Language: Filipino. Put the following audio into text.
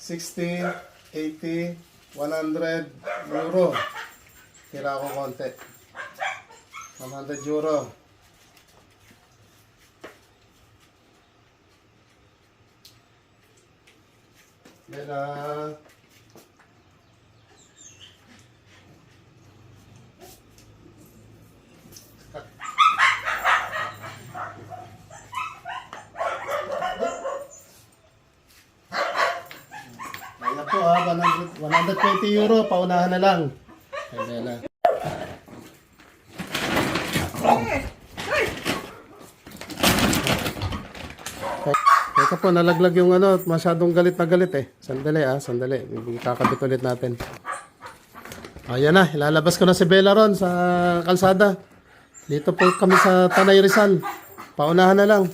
60, 80, 100 euro. Tira ko konti. 100 euro. Bella. Ayan po 120 euro, paunahan na lang. Ay, Bella. Teka po, nalaglag yung ano, masyadong galit na galit eh. Sandali. Kakabit ulit natin. Ayan na, ilalabas ko na si Bella ron sa kalsada. Dito po kami sa Tanay Rizal. Paunahan na lang.